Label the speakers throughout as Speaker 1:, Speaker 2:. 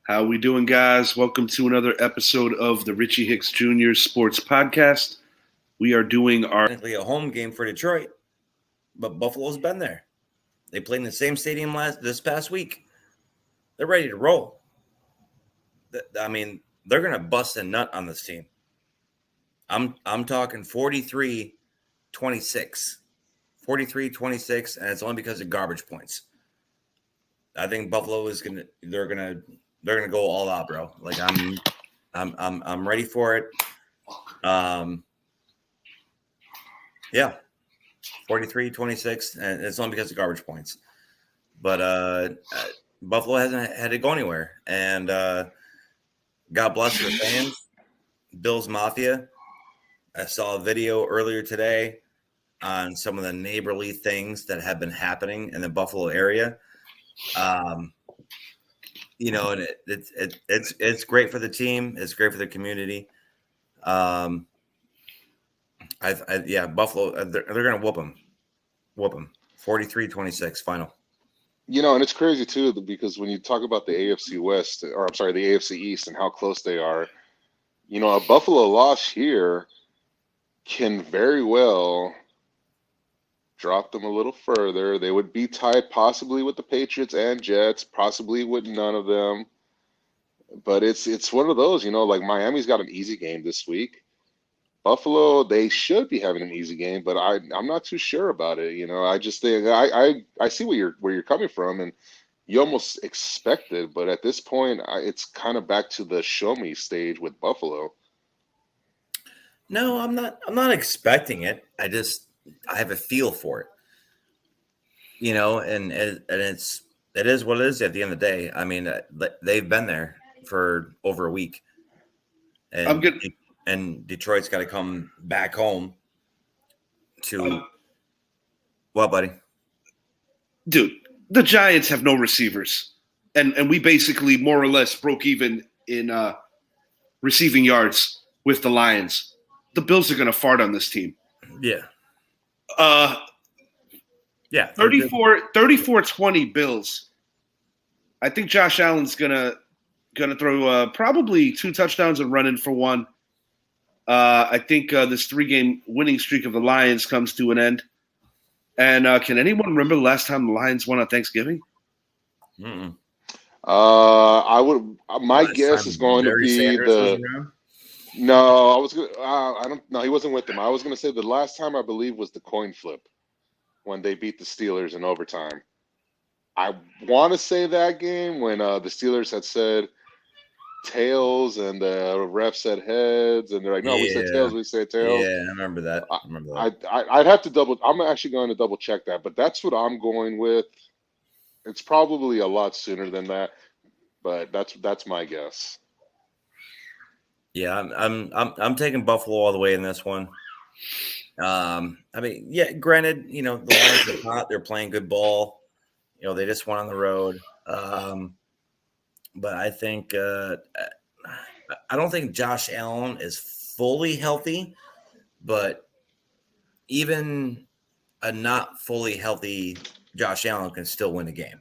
Speaker 1: How we doing, guys? Welcome to another episode of the Richie Hicks Jr. Sports Podcast. We are doing our
Speaker 2: technically a home game for Detroit, but Buffalo's been there. They played in the same stadium this past week. They're ready to roll. I mean, they're going to bust a nut on this team. I'm talking 43-26. 43-26, and it's only because of garbage points. I think Buffalo is they're gonna go all out, bro. Like I'm ready for it. Yeah. 43-26, and it's only because of garbage points. But Buffalo hasn't had to go anywhere. And God bless the fans. Bills Mafia. I saw a video earlier today on some of the neighborly things that have been happening in the Buffalo area. And it's great for the team. It's great for the community. Buffalo, they're going to whoop them. 43-26 final.
Speaker 3: And it's crazy too because when you talk about the AFC West, or I'm sorry, the AFC East and how close they are, a Buffalo loss here can very well drop them a little further. They would be tied possibly with the Patriots and Jets, possibly with none of them. But it's one of those, like Miami's got an easy game this week. Buffalo, they should be having an easy game, but I'm not too sure about it. I just think I see where you're coming from, and you almost expect it, but at this point, it's kind of back to the show me stage with Buffalo.
Speaker 2: No, I'm not expecting it. I have a feel for it. And it is what it is at the end of the day. I mean, they've been there for over a week, and Detroit's got to come back home to what, buddy?
Speaker 1: Dude, the Giants have no receivers, and we basically more or less broke even in receiving yards with the Lions. The Bills are going to fart on this team.
Speaker 2: Yeah.
Speaker 1: 34-20 Bills. I think Josh Allen's gonna throw probably 2 touchdowns and run in for 1. I think this 3-game winning streak of the Lions comes to an end. And can anyone remember the last time the Lions won on Thanksgiving?
Speaker 2: Mm-mm.
Speaker 3: I would. My guess is going to be the. No, I was gonna. I don't. No, he wasn't with them. I was going to say the last time I believe was the coin flip when they beat the Steelers in overtime. I want to say that game when the Steelers had said tails and the ref said heads, and they're like, "No, we said tails. We said tails."
Speaker 2: Yeah, I remember that.
Speaker 3: I'd have to I'm actually going to double check that, but that's what I'm going with. It's probably a lot sooner than that, but that's my guess.
Speaker 2: Yeah, I'm taking Buffalo all the way in this one. I mean, yeah, granted, the Lions are hot. They're playing good ball. They just went on the road. But I think I don't think Josh Allen is fully healthy, but even a not fully healthy Josh Allen can still win a game,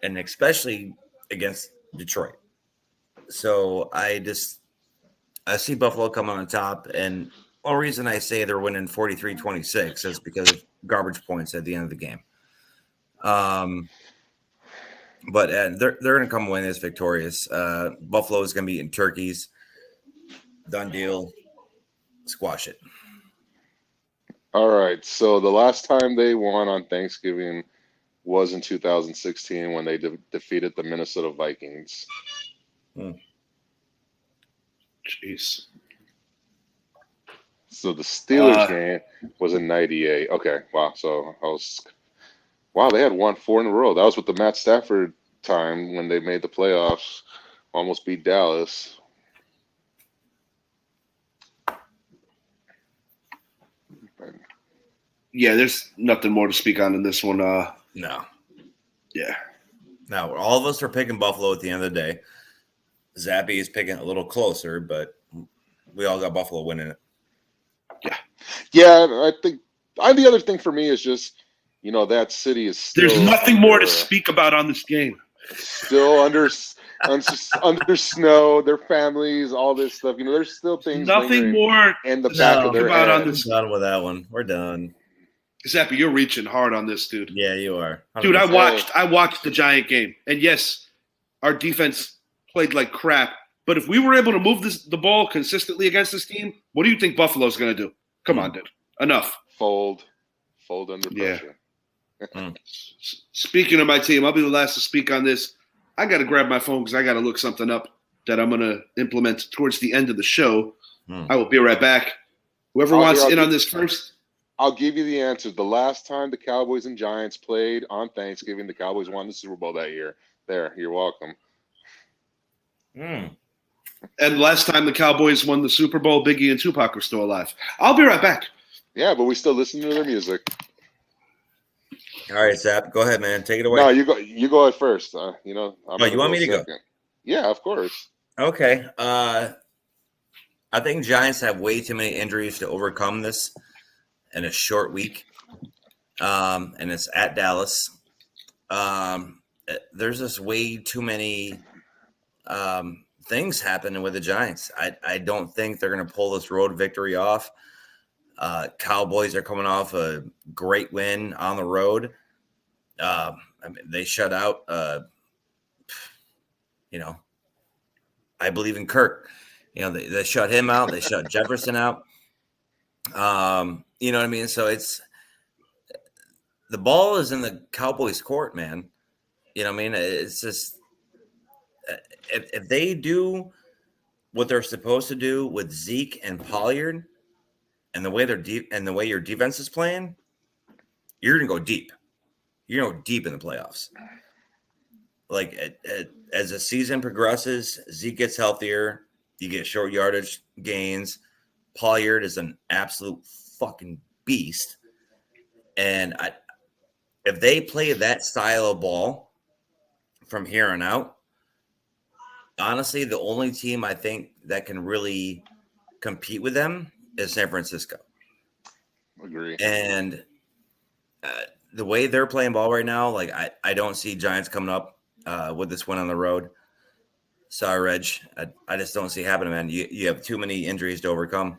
Speaker 2: and especially against Detroit. So I see Buffalo come on top, and the reason I say they're winning 43-26 is because of garbage points at the end of the game. But they're going to come away this victorious. Buffalo is going to be eating turkeys. Done deal. Squash it.
Speaker 3: All right. So the last time they won on Thanksgiving was in 2016 when they defeated the Minnesota Vikings.
Speaker 1: Jeez.
Speaker 3: So the Steelers game was in 98. Okay. Wow. So they had won 4 in a row. That was with the Matt Stafford time when they made the playoffs, almost beat Dallas.
Speaker 1: Yeah, there's nothing more to speak on in this one.
Speaker 2: No.
Speaker 1: Yeah.
Speaker 2: Now, all of us are picking Buffalo at the end of the day. Zappy is picking a little closer, but we all got Buffalo winning it.
Speaker 3: Yeah, I think the other thing for me is just, that city is still.
Speaker 1: There's nothing more to speak about on this game.
Speaker 3: still under snow, their families, all this stuff. You know, there's still things
Speaker 1: Nothing
Speaker 3: lingering
Speaker 1: more
Speaker 3: in the
Speaker 1: to
Speaker 3: back
Speaker 1: speak
Speaker 3: of their
Speaker 1: about on
Speaker 3: head.
Speaker 1: this.
Speaker 2: We're done with that one. We're done.
Speaker 1: Zappy, you're reaching hard on this, dude.
Speaker 2: Yeah, you are. 100%.
Speaker 1: Dude, I watched the Giant game, and yes, our defense played like crap. But if we were able to move the ball consistently against this team, what do you think Buffalo's going to do? Come on, dude. Enough.
Speaker 3: Fold under
Speaker 1: Yeah.
Speaker 3: pressure.
Speaker 1: Speaking of my team, I'll be the last to speak on this. I got to grab my phone because I got to look something up that I'm going to implement towards the end of the show. I will be right back. Whoever wants in on this first.
Speaker 3: I'll give you the answer. The last time the Cowboys and Giants played on Thanksgiving, the Cowboys won the Super Bowl that year. There, you're welcome.
Speaker 1: And last time the Cowboys won the Super Bowl, Biggie and Tupac were still alive. I'll be right back.
Speaker 3: Yeah, but we still listen to their music.
Speaker 2: All right, Zap, go ahead, man. Take it away.
Speaker 3: No, you go at first. You know.
Speaker 2: You want me to go?
Speaker 3: Yeah, of course.
Speaker 2: Okay. I think Giants have way too many injuries to overcome this in a short week. And it's at Dallas. There's just way too many things happening with the Giants. I don't think they're going to pull this road victory off. Cowboys are coming off a great win on the road. I mean, they shut out, I believe in Kirk. They shut him out. They shut Jefferson out. You know what I mean? So the ball is in the Cowboys' court, man. You know what I mean? It's just if they do what they're supposed to do with Zeke and Pollard, and the way they're deep, and the way your defense is playing, you're gonna go deep. You're gonna go deep in the playoffs. Like as the season progresses, Zeke gets healthier. You get short yardage gains. Pollard is an absolute fucking beast. And if they play that style of ball from here on out, honestly, the only team I think that can really compete with them is San Francisco.
Speaker 3: Agree.
Speaker 2: And the way they're playing ball right now, like I don't see Giants coming up with this win on the road. Sorry, Reg. I just don't see it happening, man. You have too many injuries to overcome.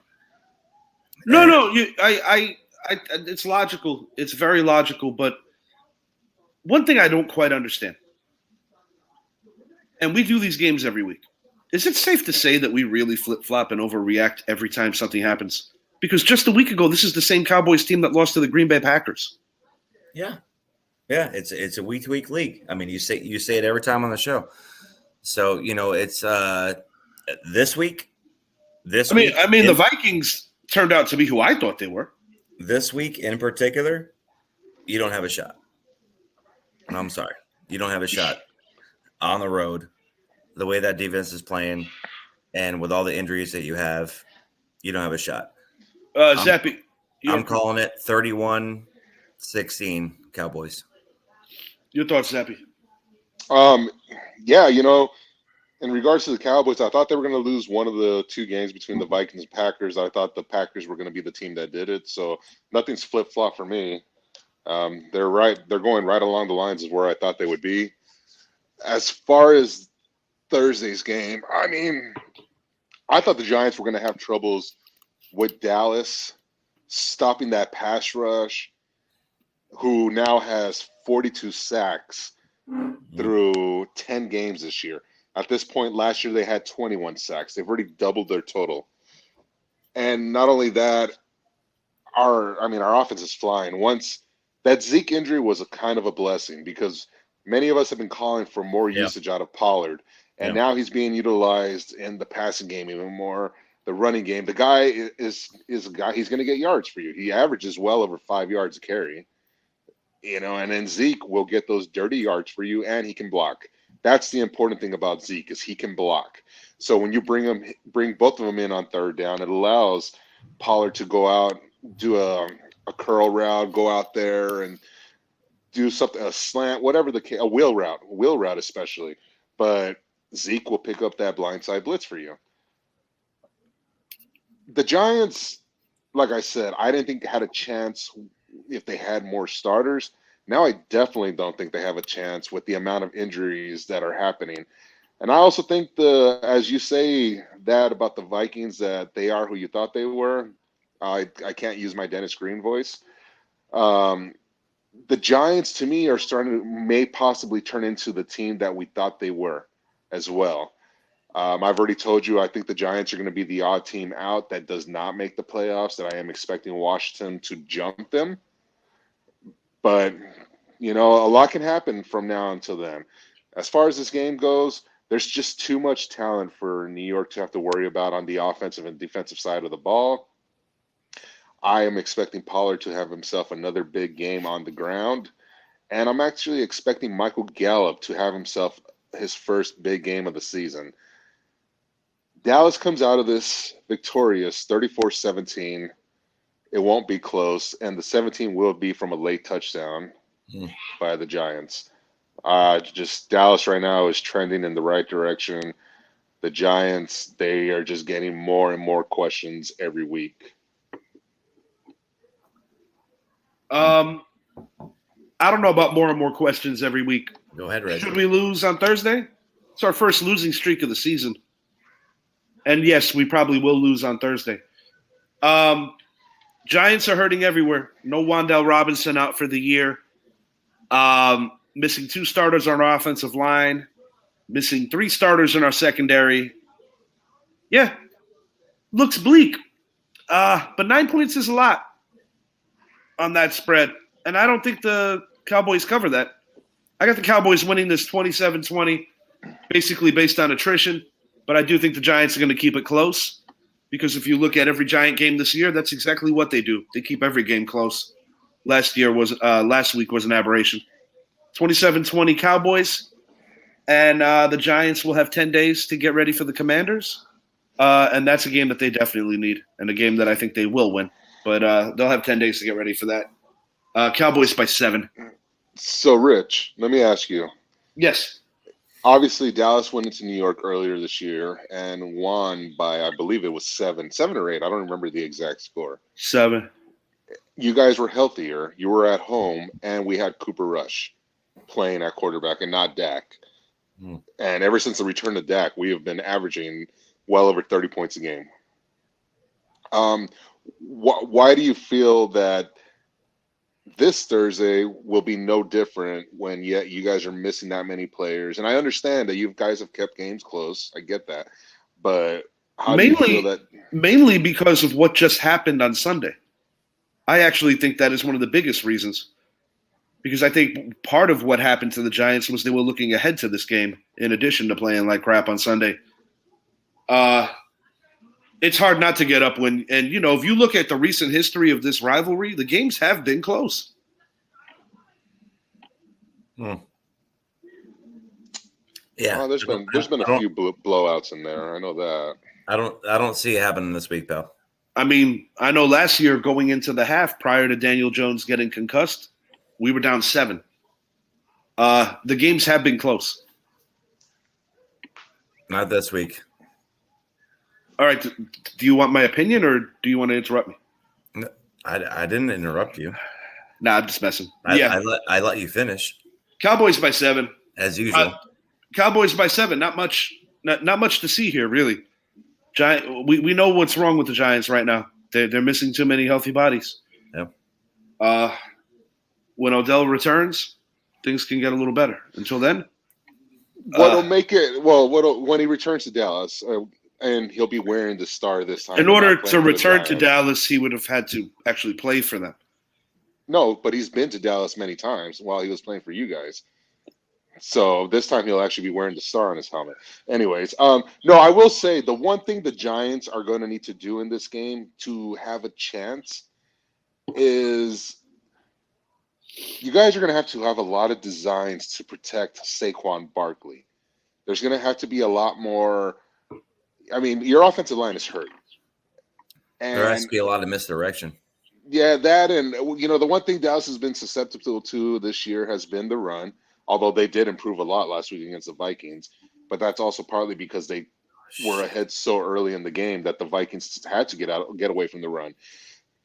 Speaker 1: No, it's logical. It's very logical. But one thing I don't quite understand, and we do these games every week, is it safe to say that we really flip-flop and overreact every time something happens? Because just a week ago, this is the same Cowboys team that lost to the Green Bay Packers.
Speaker 2: Yeah, it's a week-to-week league. I mean, you say it every time on the show. So it's this week.
Speaker 1: I mean, the Vikings turned out to be who I thought they were.
Speaker 2: This week in particular, you don't have a shot. I'm sorry, you don't have a shot on the road. The way that defense is playing, and with all the injuries that you have, you don't have a shot.
Speaker 1: Zappy,
Speaker 2: I'm calling it 31-16 Cowboys.
Speaker 1: Your thoughts, Zappy?
Speaker 3: Yeah, in regards to the Cowboys, I thought they were going to lose one of the two games between the Vikings and Packers. I thought the Packers were going to be the team that did it. So nothing's flip-flop for me. They're right. They're going right along the lines of where I thought they would be. As far as Thursday's game, I mean, I thought the Giants were going to have troubles with Dallas stopping that pass rush, who now has 42 sacks through 10 games this year. At this point last year, they had 21 sacks. They've already doubled their total. And not only that, our offense is flying. Once that Zeke injury was a kind of a blessing, because many of us have been calling for more usage out of Pollard. And now he's being utilized in the passing game even more, the running game. The guy is a guy, he's going to get yards for you. He averages well over 5 yards a carry. And then Zeke will get those dirty yards for you, and he can block. That's the important thing about Zeke, is he can block. So when you bring both of them in on third down, it allows Pollard to go out, do a curl route, go out there and do something, a slant, whatever a wheel route especially. But Zeke will pick up that blindside blitz for you. The Giants, like I said, I didn't think they had a chance if they had more starters. Now I definitely don't think they have a chance with the amount of injuries that are happening. And I also think as you say that about the Vikings, that they are who you thought they were. I can't use my Dennis Green voice. Um, the Giants, to me, are may possibly turn into the team that we thought they were as well. I've already told you I think the Giants are going to be the odd team out that does not make the playoffs, that I am expecting Washington to jump them. But, a lot can happen from now until then. As far as this game goes, there's just too much talent for New York to have to worry about on the offensive and defensive side of the ball. I am expecting Pollard to have himself another big game on the ground. And I'm actually expecting Michael Gallup to have himself his first big game of the season. Dallas comes out of this victorious 34-17. It won't be close, and the 17 will be from a late touchdown by the Giants. Dallas right now is trending in the right direction. The Giants, they are just getting more and more questions every week.
Speaker 1: I don't know about more and more questions every week.
Speaker 2: Go ahead, Reggie.
Speaker 1: Should we lose on Thursday? It's our first losing streak of the season. And yes, we probably will lose on Thursday. Giants are hurting everywhere. No Wan'Dale Robinson out for the year. Missing 2 starters on our offensive line. Missing 3 starters in our secondary. Yeah, looks bleak. But 9 points is a lot on that spread. And I don't think the Cowboys cover that. I got the Cowboys winning this 27-20, basically based on attrition. But I do think the Giants are going to keep it close, because if you look at every Giant game this year, that's exactly what they do. They keep every game close. Last week was an aberration. 27-20 Cowboys, and the Giants will have 10 days to get ready for the Commanders. And that's a game that they definitely need, and a game that I think they will win. But they'll have 10 days to get ready for that. Cowboys by 7.
Speaker 3: So, Rich, let me ask you.
Speaker 1: Yes.
Speaker 3: Obviously, Dallas went into New York earlier this year and won by, I believe it was 7 or 8. I don't remember the exact score.
Speaker 1: 7.
Speaker 3: You guys were healthier. You were at home, and we had Cooper Rush playing at quarterback and not Dak. And ever since the return of Dak, we have been averaging well over 30 points a game. Why do you feel that this Thursday will be no different when yet you guys are missing that many players? And I understand that you guys have kept games close. I get that. But how do you feel that?
Speaker 1: Mainly because of what just happened on Sunday. I actually think that is one of the biggest reasons. Because I think part of what happened to the Giants was they were looking ahead to this game in addition to playing like crap on Sunday. It's hard not to get up and if you look at the recent history of this rivalry, the games have been close.
Speaker 2: Yeah.
Speaker 3: There's been a few blowouts in there. I know that.
Speaker 2: I don't see it happening this week, though.
Speaker 1: I mean, I know last year going into the half prior to Daniel Jones getting concussed, we were down 7. The games have been close.
Speaker 2: Not this week.
Speaker 1: All right. Do you want my opinion, or do you want to interrupt me?
Speaker 2: No, I didn't interrupt you.
Speaker 1: Nah, I'm just messing.
Speaker 2: I let you finish.
Speaker 1: Cowboys by 7.
Speaker 2: As usual.
Speaker 1: Cowboys by 7. Not much to see here, really. We know what's wrong with the Giants right now. They're missing too many healthy bodies.
Speaker 2: Yeah.
Speaker 1: When Odell returns, things can get a little better. Until then,
Speaker 3: what'll make it? Well, when he returns to Dallas, and he'll be wearing the star this time.
Speaker 1: In order to return to Dallas, he would have had to actually play for them.
Speaker 3: No, but he's been to Dallas many times while he was playing for you guys. So this time he'll actually be wearing the star on his helmet. Anyways, no, I will say the one thing the Giants are going to need to do in this game to have a chance is you guys are going to have a lot of designs to protect Saquon Barkley. There's going to have to be a lot more. I mean, your offensive line is hurt. And
Speaker 2: there has to be a lot of misdirection.
Speaker 3: Yeah, that and, the one thing Dallas has been susceptible to this year has been the run, although they did improve a lot last week against the Vikings. But that's also partly because they were ahead so early in the game that the Vikings had to get away from the run.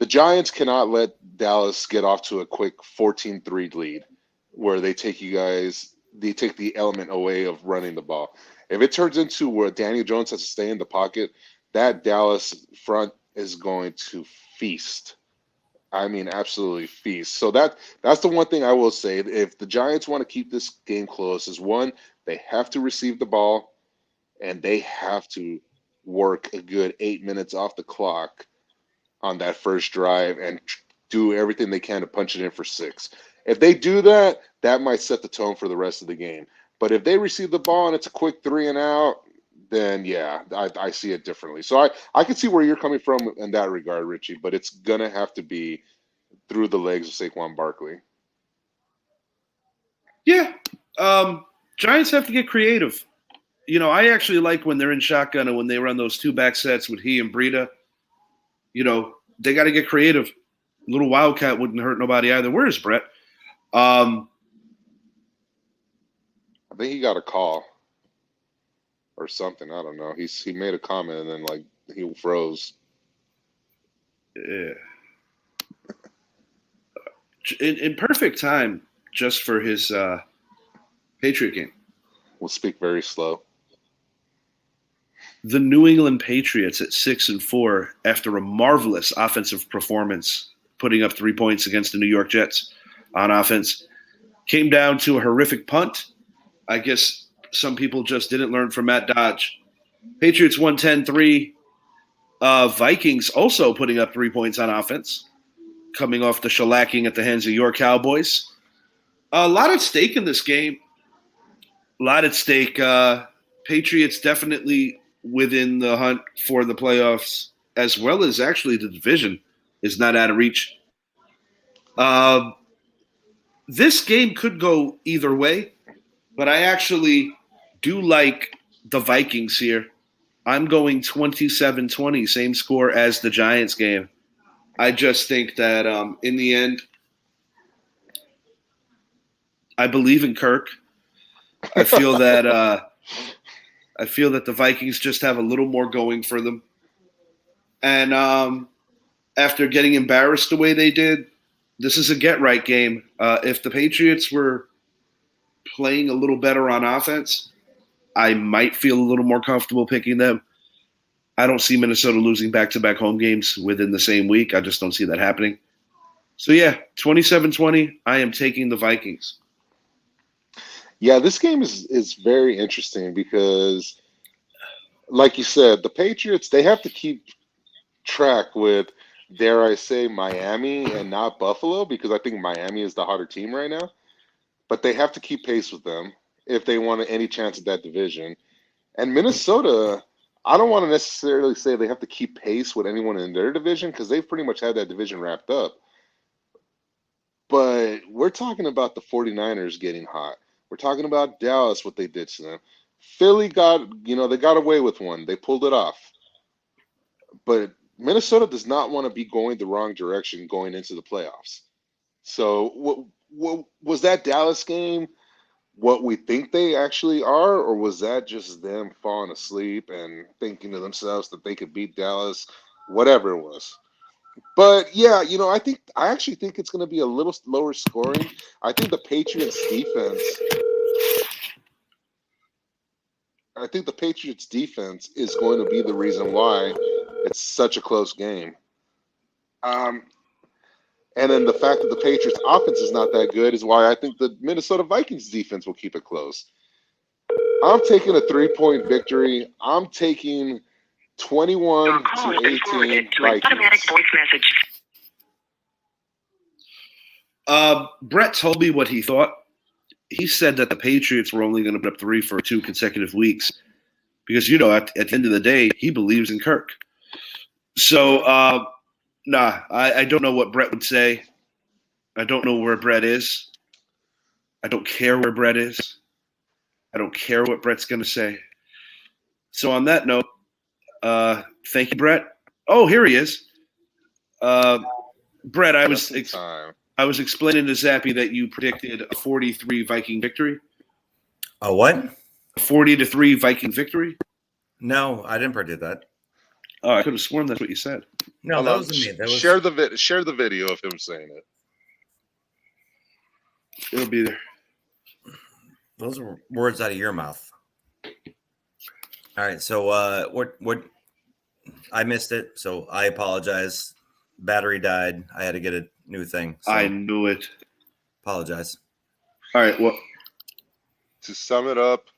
Speaker 3: The Giants cannot let Dallas get off to a quick 14-3 lead where they take the element away of running the ball. If it turns into where Daniel Jones has to stay in the pocket, that Dallas front is going to feast. I mean, absolutely feast. So that's the one thing I will say. If the Giants want to keep this game close, is one, they have to receive the ball and they have to work a good 8 minutes off the clock on that first drive and do everything they can to punch it in for 6. If they do that, that might set the tone for the rest of the game. But if they receive the ball and it's a quick 3 and out, then yeah, I see it differently. So I can see where you're coming from in that regard, Richie, but it's going to have to be through the legs of Saquon Barkley.
Speaker 1: Yeah. Giants have to get creative. You know, I actually like when they're in shotgun and when they run those 2 back sets with he and Breida. You know, they got to get creative. A little wildcat wouldn't hurt nobody either. Where is Brett?
Speaker 3: I think he got a call or something. I don't know. He made a comment and then like he froze.
Speaker 1: Yeah. In perfect time, just for his Patriot game.
Speaker 3: We'll speak very slow.
Speaker 1: The New England Patriots at 6-4 after a marvelous offensive performance, putting up 3 points against the New York Jets on offense, came down to a horrific punt. I guess some people just didn't learn from Matt Dodge. Patriots won 10-3. Vikings also putting up 3 points on offense, coming off the shellacking at the hands of your Cowboys. A lot at stake in this game. A lot at stake. Patriots definitely within the hunt for the playoffs, as well as actually the division is not out of reach. This game could go either way, but I actually do like the Vikings here. I'm going 27-20, same score as the Giants game. I just think that in the end, I believe in Kirk. I feel that the Vikings just have a little more going for them. And after getting embarrassed the way they did, this is a get-right game. If the Patriots were playing a little better on offense, I might feel a little more comfortable picking them. I don't see Minnesota losing back-to-back home games within the same week. I just don't see that happening. So, yeah, 27-20, I am taking the Vikings.
Speaker 3: Yeah, this game is very interesting because, like you said, the Patriots, they have to keep track with, dare I say, Miami and not Buffalo, because I think Miami is the hotter team right now. But they have to keep pace with them if they want any chance at that division. And Minnesota, I don't want to necessarily say they have to keep pace with anyone in their division because they've pretty much had that division wrapped up. But we're talking about the 49ers getting hot. We're talking about Dallas, what they did to them. Philly they got away with one. They pulled it off. But Minnesota does not want to be going the wrong direction going into the playoffs. So was that Dallas game what we think they actually are, or was that just them falling asleep and thinking to themselves that they could beat Dallas, whatever it was? But yeah, I actually think it's going to be a little lower scoring. I think the Patriots defense is going to be the reason why it's such a close game. And then the fact that the Patriots offense is not that good is why I think the Minnesota Vikings defense will keep it close. I'm taking a 3-point victory. I'm taking 21-18 Vikings.
Speaker 1: Brett told me what he thought. He said that the Patriots were only going to put up 3 for 2 consecutive weeks because, at the end of the day, he believes in Kirk. So, I don't know what Brett would say. I don't know where Brett is. I don't care where Brett is. I don't care what Brett's going to say. So on that note, thank you, Brett. Oh, here he is. Brett, I was explaining to Zappy that you predicted a 43 Viking victory.
Speaker 2: A what?
Speaker 1: A 40-3 Viking victory.
Speaker 2: No, I didn't predict that.
Speaker 1: Oh, I could have sworn that's what you said.
Speaker 2: No,
Speaker 3: Hold
Speaker 2: that
Speaker 3: on.
Speaker 2: wasn't me. That was
Speaker 3: Share the video of him saying it.
Speaker 1: It'll be there.
Speaker 2: those were words out of your mouth. All right, so what I missed it, so I apologize. Battery died. I had to get a new thing. So
Speaker 1: I knew it.
Speaker 2: apologize.
Speaker 1: All right. Well,
Speaker 3: To sum it up,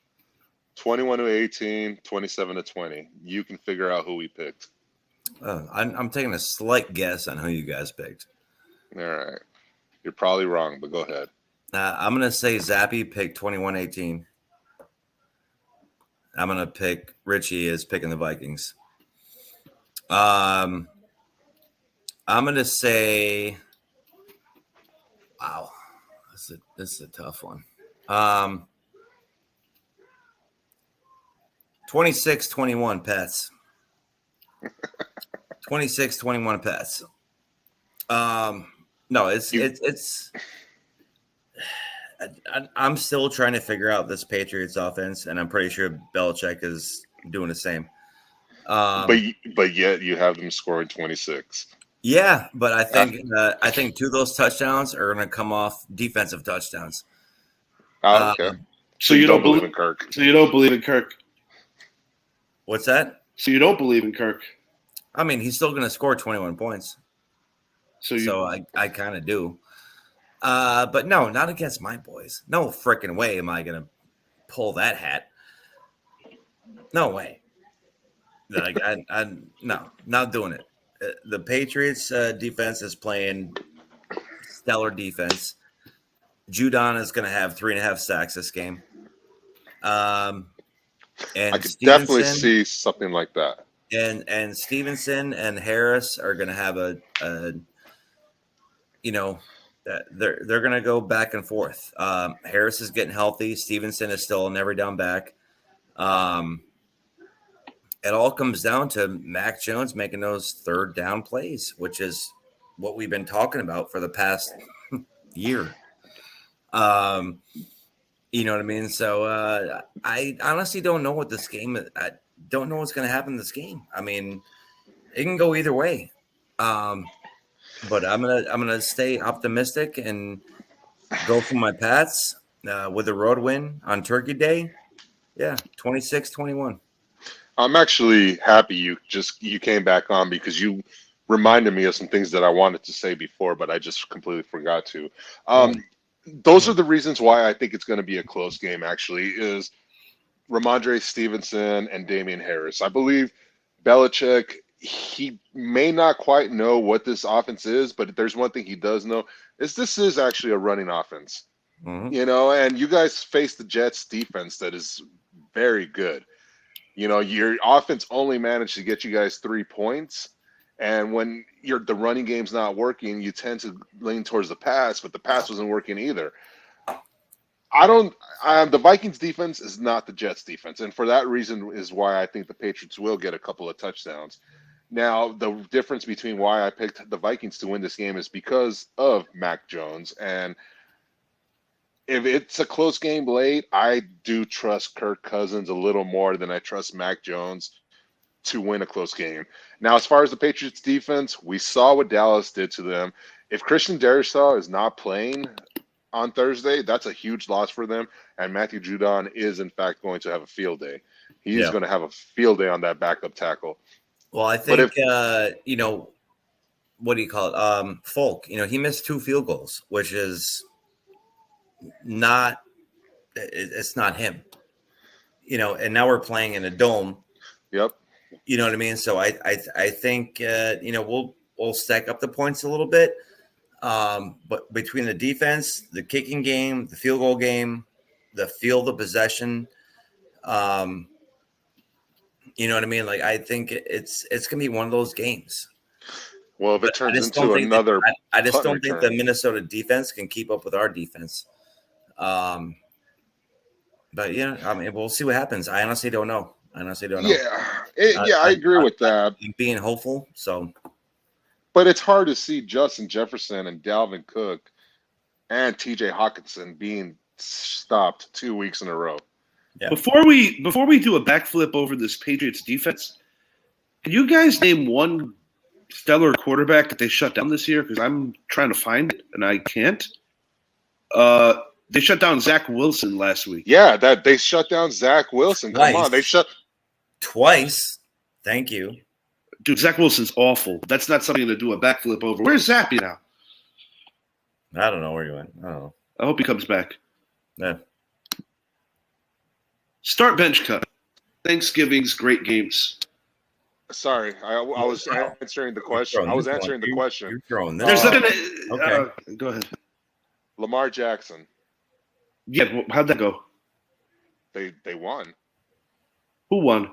Speaker 3: 21-18, 27-20. You can figure out who we picked.
Speaker 2: I'm taking a slight guess on who you guys picked.
Speaker 3: All right. You're probably wrong, but go ahead.
Speaker 2: I'm gonna say Zappy picked 21-18. I'm gonna pick Richie is picking the Vikings. I'm gonna say, wow, this is a tough one. 26-21 Pets. 26-21 Pets. No, it's. I'm still trying to figure out this Patriots offense, and I'm pretty sure Belichick is doing the same.
Speaker 3: But yet you have them scoring 26.
Speaker 2: Yeah, but I think two of those touchdowns are going to come off defensive touchdowns.
Speaker 3: Oh, okay.
Speaker 1: so you don't believe
Speaker 3: in Kirk.
Speaker 1: So you don't believe in Kirk.
Speaker 2: What's that?
Speaker 1: So you don't believe in Kirk.
Speaker 2: I mean, he's still going to score 21 points.
Speaker 1: So
Speaker 2: I kind of do. But no, not against my boys. No freaking way am I going to pull that hat. No way. Like no, not doing it. The Patriots defense is playing stellar defense. Judon is going to have 3.5 sacks this game. And
Speaker 3: I could definitely see something like that.
Speaker 2: And Stevenson and Harris are going to have they're going to go back and forth. Harris is getting healthy. Stevenson is still an every down back. It all comes down to Mac Jones making those third down plays, which is what we've been talking about for the past year. You know what I mean? So I honestly don't know what this game is. I don't know what's going to happen in this game. I mean, it can go either way. But I'm gonna stay optimistic and go for my Pats with a road win on Turkey Day. Yeah, 26-21.
Speaker 3: I'm actually happy you came back on because you reminded me of some things that I wanted to say before, but I just completely forgot to. Those are the reasons why I think it's going to be a close game, actually, is Ramondre Stevenson and Damian Harris. I believe Belichick, he may not quite know what this offense is, but there's one thing he does know, is this is actually a running offense.
Speaker 2: Mm-hmm.
Speaker 3: And you guys face the Jets defense that is very good. Your offense only managed to get you guys 3 points. And when the running game's not working, you tend to lean towards the pass, but the pass wasn't working either. The Vikings defense is not the Jets defense. And for that reason is why I think the Patriots will get a couple of touchdowns. Now, the difference between why I picked the Vikings to win this game is because of Mac Jones. And if it's a close game late, I do trust Kirk Cousins a little more than I trust Mac Jones to win a close game. Now, as far as the Patriots defense, we saw what Dallas did to them. If Christian Darrisaw is not playing on Thursday, that's a huge loss for them. And Matthew Judon is, in fact, going to have a field day. He's going to have a field day on that backup tackle.
Speaker 2: Well, I think, what do you call it? Folk, he missed 2 field goals, which is it's not him, and now we're playing in a dome.
Speaker 3: Yep.
Speaker 2: You know what I mean? So I think, we'll stack up the points a little bit. But between the defense, the kicking game, the field goal game, the field of possession, you know what I mean? Like, I think it's going to be one of those games.
Speaker 3: Well, if it turns into another,
Speaker 2: I just don't think the Minnesota defense can keep up with our defense. But we'll see what happens. I honestly don't know.
Speaker 3: Yeah, I agree with that.
Speaker 2: Being hopeful, so.
Speaker 3: But it's hard to see Justin Jefferson and Dalvin Cook and T.J. Hawkinson being stopped 2 weeks in a row.
Speaker 2: Yeah.
Speaker 1: Before we do a backflip over this Patriots defense, Can you guys name one stellar quarterback that they shut down this year? Because I'm trying to find it and I can't. They shut down Zach Wilson last week.
Speaker 3: Yeah, that they shut down Zach Wilson. Come
Speaker 2: Nice.
Speaker 3: on, they shut.
Speaker 2: Twice. Thank you.
Speaker 1: Dude, Zach Wilson's awful. That's not something to do a backflip over. Where's Zappy now?
Speaker 2: I don't know where you went. I don't know.
Speaker 1: I hope he comes back.
Speaker 2: Yeah.
Speaker 1: Start bench cut. Thanksgiving's great games.
Speaker 3: Sorry, I was answering the question. I was answering the question.
Speaker 2: You're throwing this.
Speaker 1: There's
Speaker 3: Uh,
Speaker 1: nothing.
Speaker 2: okay.
Speaker 1: Go ahead.
Speaker 3: Lamar Jackson.
Speaker 1: Yeah, well, how'd that go?
Speaker 3: They won.
Speaker 1: Who won?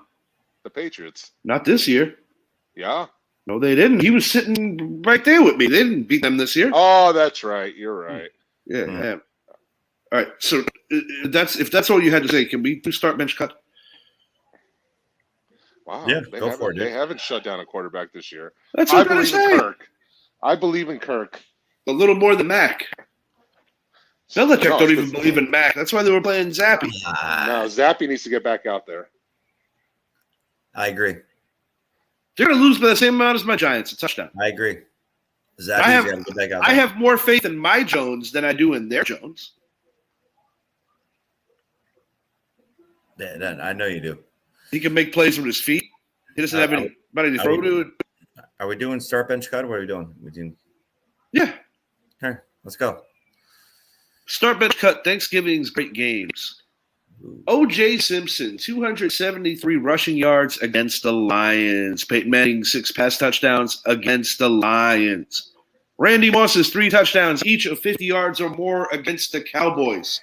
Speaker 3: The Patriots.
Speaker 1: Not this year.
Speaker 3: Yeah.
Speaker 1: No, they didn't. He was sitting right there with me. They didn't beat them this year.
Speaker 3: Oh, that's right. You're right.
Speaker 1: Yeah. Yeah. All right. So if that's all you had to say, can we do start bench cut?
Speaker 3: Wow.
Speaker 2: Yeah,
Speaker 3: they
Speaker 2: go
Speaker 3: haven't,
Speaker 2: for it, dude.
Speaker 3: They haven't shut down a quarterback this year.
Speaker 1: That's
Speaker 3: I
Speaker 1: what I'm
Speaker 3: believe in
Speaker 1: saying.
Speaker 3: Kirk. I believe in Kirk.
Speaker 1: A little more than Mac. Belichick
Speaker 3: No,
Speaker 1: don't even
Speaker 3: it's-
Speaker 1: believe in Mac. That's why they were playing Zappy.
Speaker 3: No, Zappy needs to get back out there.
Speaker 2: I agree.
Speaker 1: They're going to lose by the same amount as my Giants. A touchdown.
Speaker 2: I agree.
Speaker 1: I have-
Speaker 2: Zappy's got to get back out
Speaker 1: I
Speaker 2: there.
Speaker 1: have more faith in my Jones than I do in their Jones.
Speaker 2: Yeah, I know you do.
Speaker 1: He can make plays with his feet. He doesn't have anybody to throw to.
Speaker 2: Are we doing start bench cut? What are we doing?
Speaker 1: Yeah.
Speaker 2: Okay, let's go.
Speaker 1: Start bench cut. Thanksgiving's great games. O.J. Simpson, 273 rushing yards against the Lions. Peyton Manning, 6 pass touchdowns against the Lions. Randy Moss's 3 touchdowns, each of 50 yards or more against the Cowboys.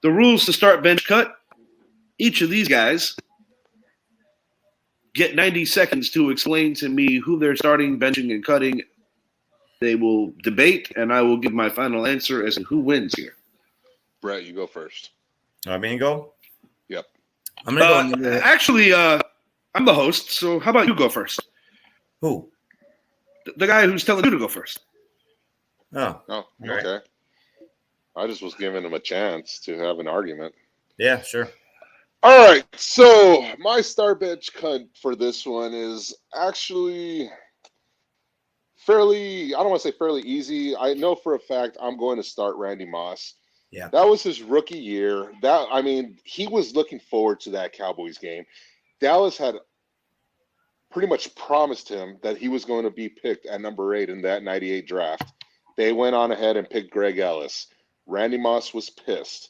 Speaker 1: The rules to start bench cut. Each of these guys get 90 seconds to explain to me who they're starting, benching, and cutting. They will debate, and I will give my final answer as to who wins here.
Speaker 3: Brett, you go first.
Speaker 2: I mean, go.
Speaker 3: Yep.
Speaker 2: I'm gonna go.
Speaker 1: Actually, I'm the host, so how about you go first?
Speaker 2: Who?
Speaker 1: The guy who's telling you to go first.
Speaker 2: Oh,
Speaker 3: Oh,
Speaker 2: right.
Speaker 3: okay. I just was giving him a chance to have an argument.
Speaker 2: yeah, sure.
Speaker 3: All right, so my star bench cut for this one is actually fairly, I don't want to say fairly easy. I know for a fact I'm going to start Randy Moss.
Speaker 2: Yeah.
Speaker 3: That was his rookie year. He was looking forward to that Cowboys game. Dallas had pretty much promised him that he was going to be picked at number 8 in that 98 draft. They went on ahead and picked Greg Ellis. Randy Moss was pissed.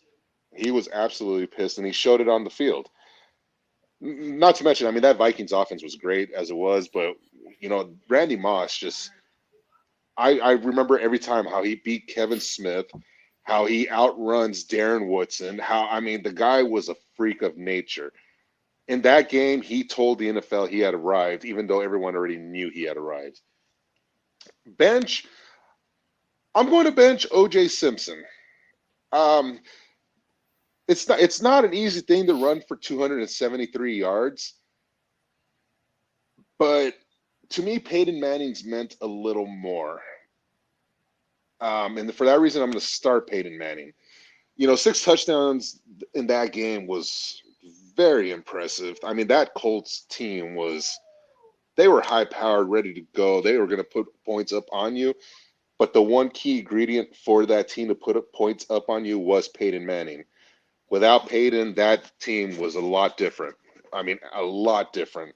Speaker 3: He was absolutely pissed, and he showed it on the field. Not to mention, that Vikings offense was great as it was, but, Randy Moss just – I remember every time how he beat Kevin Smith, how he outruns Darren Woodson, the guy was a freak of nature. In that game, he told the NFL he had arrived, even though everyone already knew he had arrived. Bench, I'm going to bench O.J. Simpson. It's not an easy thing to run for 273 yards, but to me, Peyton Manning's meant a little more. And for that reason, I'm going to start Peyton Manning. 6 touchdowns in that game was very impressive. That Colts team they were high-powered, ready to go. They were going to put points up on you. But the one key ingredient for that team to put up points up on you was Peyton Manning. Without Peyton, that team was a lot different. A lot different.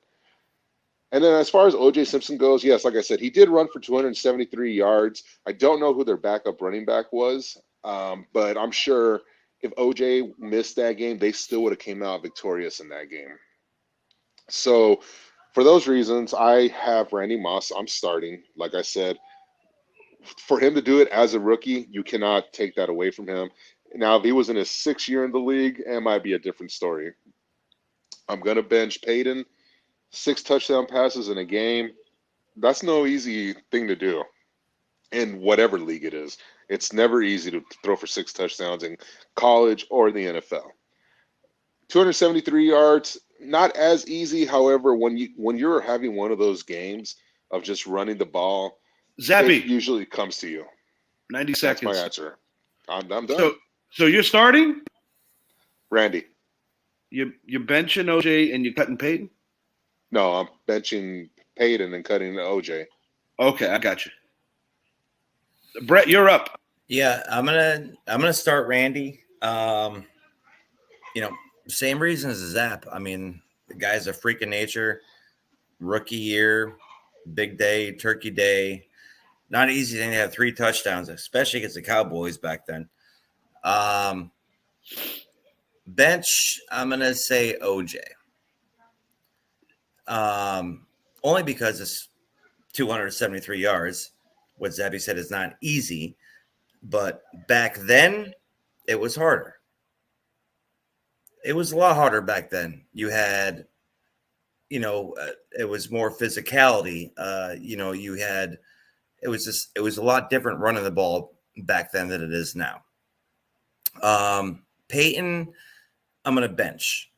Speaker 3: And then as far as O.J. Simpson goes, yes, like I said, he did run for 273 yards. I don't know who their backup running back was, but I'm sure if O.J. missed that game, they still would have came out victorious in that game. So for those reasons, I have Randy Moss. I'm starting. Like I said, for him to do it as a rookie, you cannot take that away from him. Now, if he was in his 6th year in the league, it might be a different story. I'm going to bench Peyton. 6 touchdown passes in a game. That's no easy thing to do in whatever league it is. It's never easy to throw for 6 touchdowns in college or the NFL. 273 yards, not as easy. However, when you're having one of those games of just running the ball,
Speaker 1: Zappy,
Speaker 3: it usually comes to you.
Speaker 1: 90
Speaker 3: That's
Speaker 1: seconds.
Speaker 3: my answer. I'm done.
Speaker 1: So you're starting?
Speaker 3: Randy.
Speaker 1: You're benching OJ and you're cutting Peyton?
Speaker 3: No, I'm benching Peyton and cutting OJ.
Speaker 1: Okay, I got you. Brett, you're up.
Speaker 2: Yeah, I'm gonna start Randy. Same reasons as Zap. I mean, the guy's a freak of nature. Rookie year, big day, turkey day. Not easy thing to have 3 touchdowns, especially against the Cowboys back then. Bench, I'm gonna say OJ. Only because it's 273 yards. What Zabby said is not easy, but back then it was harder. It was a lot harder back then. You had, it was more physicality. It was a lot different running the ball back then than it is now. Peyton, I'm going to bench.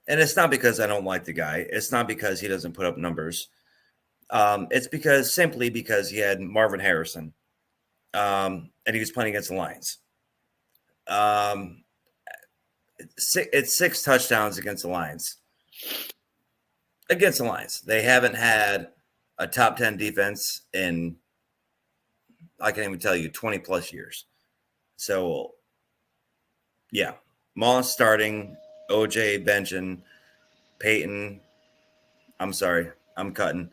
Speaker 2: And it's not because I don't like the guy. It's not because he doesn't put up numbers. It's simply because he had Marvin Harrison. And he was playing against the Lions. It's 6 touchdowns against the Lions. Against the Lions. They haven't had a top 10 defense in, I can't even tell you, 20 plus years. So, yeah. Moss starting, OJ benching, Peyton. I'm sorry. I'm cutting.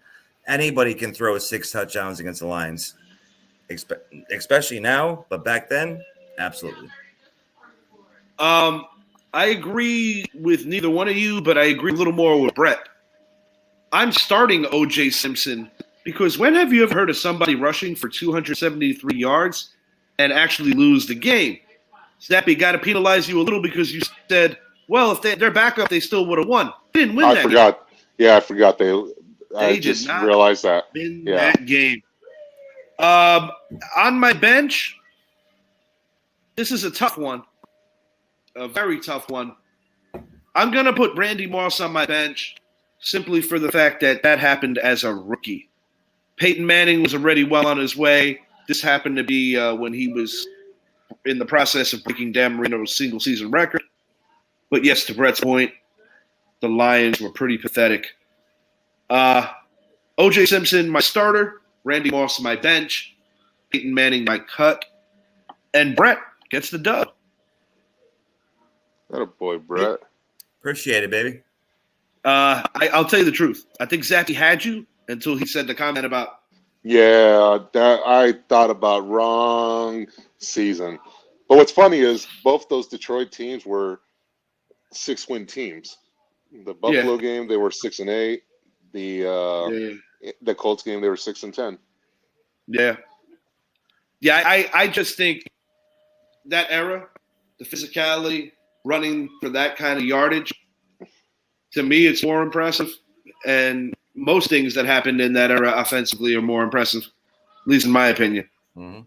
Speaker 2: Anybody can throw 6 touchdowns against the Lions, especially now. But back then, absolutely.
Speaker 1: I agree with neither one of you, but I agree a little more with Brett. I'm starting O.J. Simpson because when have you ever heard of somebody rushing for 273 yards and actually lose the game? Snappy got to penalize you a little because you said, well, if they're back up, they still would have won. They didn't win that game.
Speaker 3: Yeah, I forgot. I
Speaker 1: They
Speaker 3: just
Speaker 1: did not
Speaker 3: realized that.
Speaker 1: win that game. On my bench, this is a tough one. A very tough one. I'm going to put Randy Moss on my bench simply for the fact that happened as a rookie. Peyton Manning was already well on his way. This happened to be when he was in the process of breaking Dan Marino's single-season record. But yes, to Brett's point, the Lions were pretty pathetic. O.J. Simpson, my starter. Randy Moss, my bench. Peyton Manning, my cut. And Brett gets the dub.
Speaker 3: That a boy, Brett.
Speaker 2: Appreciate it, baby.
Speaker 1: I'll tell you the truth. I think Zappy had you until he said the comment about.
Speaker 3: Yeah, that I thought about wrong season. But what's funny is both those Detroit teams were 6-win teams. The Buffalo game, they were 6-8. The Colts game, they were 6-10.
Speaker 1: Yeah. I just think that era, the physicality, running for that kind of yardage, to me, it's more impressive. And most things that happened in that era offensively are more impressive, at least in my opinion.
Speaker 2: Mm-hmm.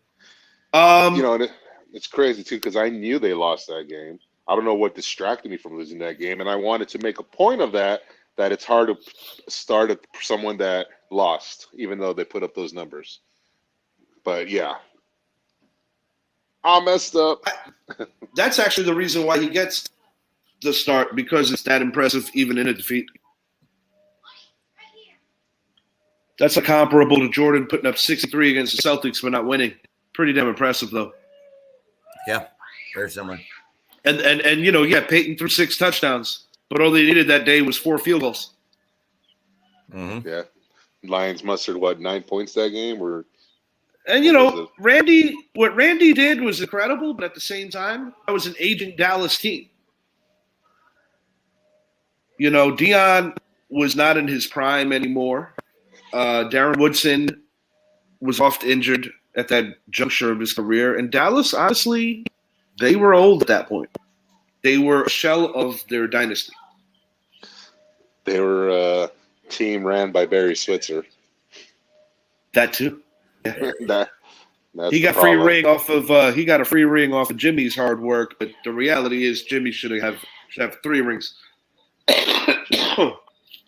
Speaker 3: It's crazy, too, because I knew they lost that game. I don't know what distracted me from losing that game. And I wanted to make a point of that it's hard to start someone that lost, even though they put up those numbers. But, yeah. I messed up.
Speaker 1: That's actually the reason why he gets the start, because it's that impressive even in a defeat. That's a comparable to Jordan putting up 63 against the Celtics but not winning. Pretty damn impressive, though.
Speaker 2: Yeah, very similar.
Speaker 1: And Peyton threw 6 touchdowns, but all they needed that day was 4 field goals.
Speaker 2: Mm-hmm.
Speaker 3: Yeah. Lions mustered, 9 points that game?
Speaker 1: And, what Randy did was incredible, but at the same time, that was an aging Dallas team. Deion was not in his prime anymore. Darren Woodson was oft injured at that juncture of his career. And Dallas, honestly, they were old at that point. They were a shell of their dynasty.
Speaker 3: They were a team ran by Barry Switzer.
Speaker 1: That too.
Speaker 3: That's
Speaker 1: he got free ring off of he got a free ring off of Jimmy's hard work, but the reality is Jimmy should have 3 rings.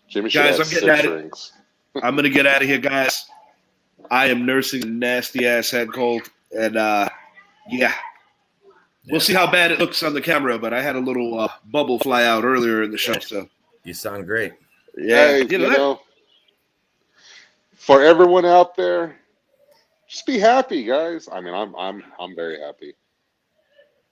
Speaker 3: Jimmy should
Speaker 1: guys,
Speaker 3: have
Speaker 1: I'm getting
Speaker 3: 6
Speaker 1: at
Speaker 3: rings.
Speaker 1: I'm gonna get out of here, guys. I am nursing a nasty ass head cold, and we'll see how bad it looks on the camera. But I had a little bubble fly out earlier in the show, so
Speaker 2: You sound great.
Speaker 1: Yeah,
Speaker 3: Hey,
Speaker 1: you know that.
Speaker 3: for everyone out there, just be happy, guys. I mean, I'm very happy.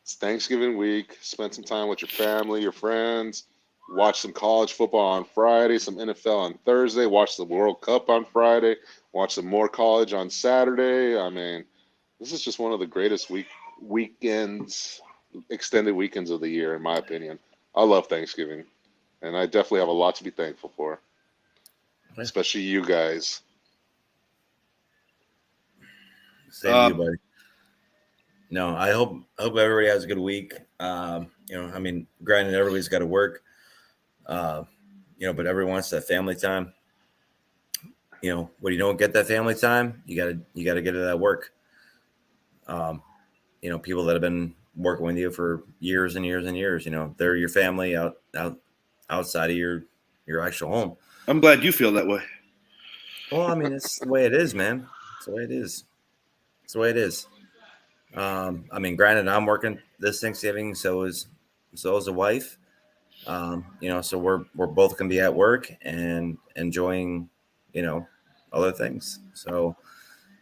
Speaker 3: It's Thanksgiving week. Spend some time with your family, your friends. Watch some college football on Friday, some NFL on Thursday. Watch the World Cup on Friday. Watch some more college on Saturday. I mean, this is just one of the greatest weekends, extended weekends of the year, in my opinion. I love Thanksgiving, and I definitely have a lot to be thankful for,
Speaker 2: Yeah.
Speaker 3: especially you guys.
Speaker 2: Same to you, buddy. No, I hope everybody has a good week. I mean, granted, everybody's got to work, but everyone wants that family time. When you don't get that family time, you gotta get it at work. People that have been working with you for years and years and years, they're your family outside of your actual home.
Speaker 1: I'm glad you feel that way.
Speaker 2: Well, I mean, it's the way it is, man. It's the way it is. It's the way it is. I mean, granted, I'm working this Thanksgiving, so is the wife. So we're both gonna be at work and enjoying, other things. So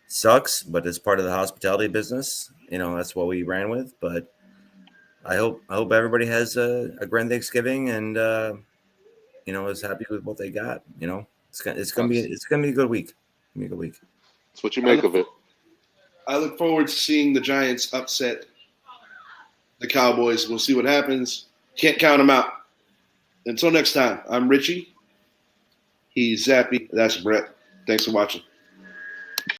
Speaker 2: sucks, but it's part of the hospitality business. That's what we ran with. But I hope everybody has a grand Thanksgiving and is happy with what they got. It's gonna be a good week. It's gonna be a good week.
Speaker 3: That's what you
Speaker 1: I
Speaker 3: make
Speaker 1: look,
Speaker 3: of it.
Speaker 1: I look forward to seeing the Giants upset the Cowboys. We'll see what happens. Can't count them out. Until next time, I'm Richie. He's Zappy. That's Brett. Thanks for watching.